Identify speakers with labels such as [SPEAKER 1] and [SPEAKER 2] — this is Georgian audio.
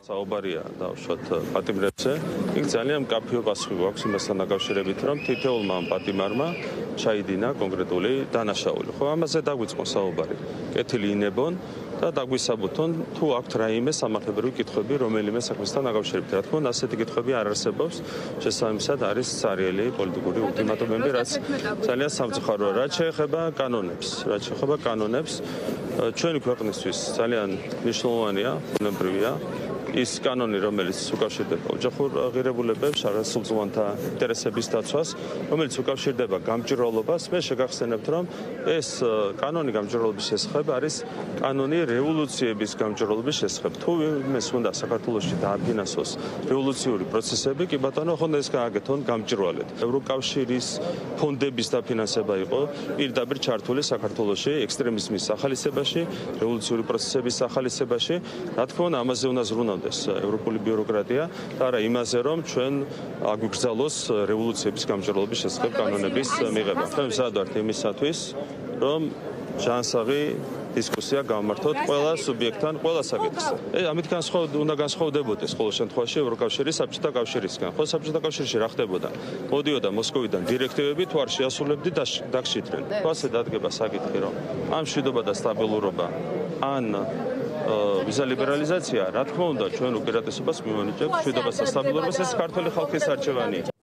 [SPEAKER 1] საუბარია დავუშვათ პატიმრებზე. იქ ძალიან მკაფიო პასუხი გვაქვს იმასთან დაკავშირებით, რომ თითოეულმა პატიმარმა ჩაიდინა კონკრეტული დანაშაული. ხო, ამაზე დაგვიწყო საუბარი. კეთილი ინებონ და დაგვისაბუთონ თუ აქვთ რაიმე სამართლებრივი კითხვები რომელიმე საქმესთან დაკავშირებით. რა თქმა უნდა, ასეთი კითხვები არ არსებობს. შესაბამისად არის სარიელი პოლიტიკური ულტიმატუმები, რაც ძალიან სამწუხაროა. რაც შეეხება კანონებს, ჩვენი ქვეყნისთვის ძალიან მნიშვნელოვანია, ბუნებრივია ის კანონი, რომელიც უკავშირდება ოჯახურ ღირებულებებს, არასრულწლოვანთა ინტერესების დაცვას, რომელიც უკავშირდება გამჭვირვალობას. მე შეგახსენებთ, რომ ეს კანონი გამჭვირვალობის შესახებ არის კანონი რევოლუციების გამჭვირვალობის შესახებ. თუ იმეს უნდა საქართველოში დააფინანსოს რევოლუციური პროცესები, კი ბატონო, ხონდა ეს გააკეთონ გამჭვირვალედ. ევროკავშირის ფონდების დაფინანსება იყო პირდაპირ ჩართული საქართველოში ექსტრემიზმის სახალისებაში, რევოლუციური პროცესების სახალისებაში. რა თქმა უნდა, ამაზე უნდა ზრუნავდეს ევროპული ბიუროკრატია და არა იმაზე, რომ ჩვენ აგვიგრძალოს რევოლუციების გამჭვირვალობის შესახებ კანონების მიღება. ჩვენ მზად ვართ იმისათვის, რომ ჯანსაღი დისკუსია გავმართოთ ყველა სუბიექტთან, ყველა საკითხზე. ამით უნდა განსხვავდებოდეს ყოველ შემთხვევაში ევროკავშირის საბჭოთა კავშირისგან. ხო, საბჭოთა კავშირში რა ხდებოდა? მოდიოდა მოსკოვიდან დირექტივები, თუ არ შეასრულებდი დაგშიტრენ. ასე დადგება საკითხი, რომ ამ მშვიდობა და სტაბილურობა ან ვიზა ლიბერალიზაცია, რა თქმა უნდა, ჩვენ უპირატესობას მივანიჭებთ მშვიდობას და სტაბილურობას, ეს ქართული ხალხის არჩევანია.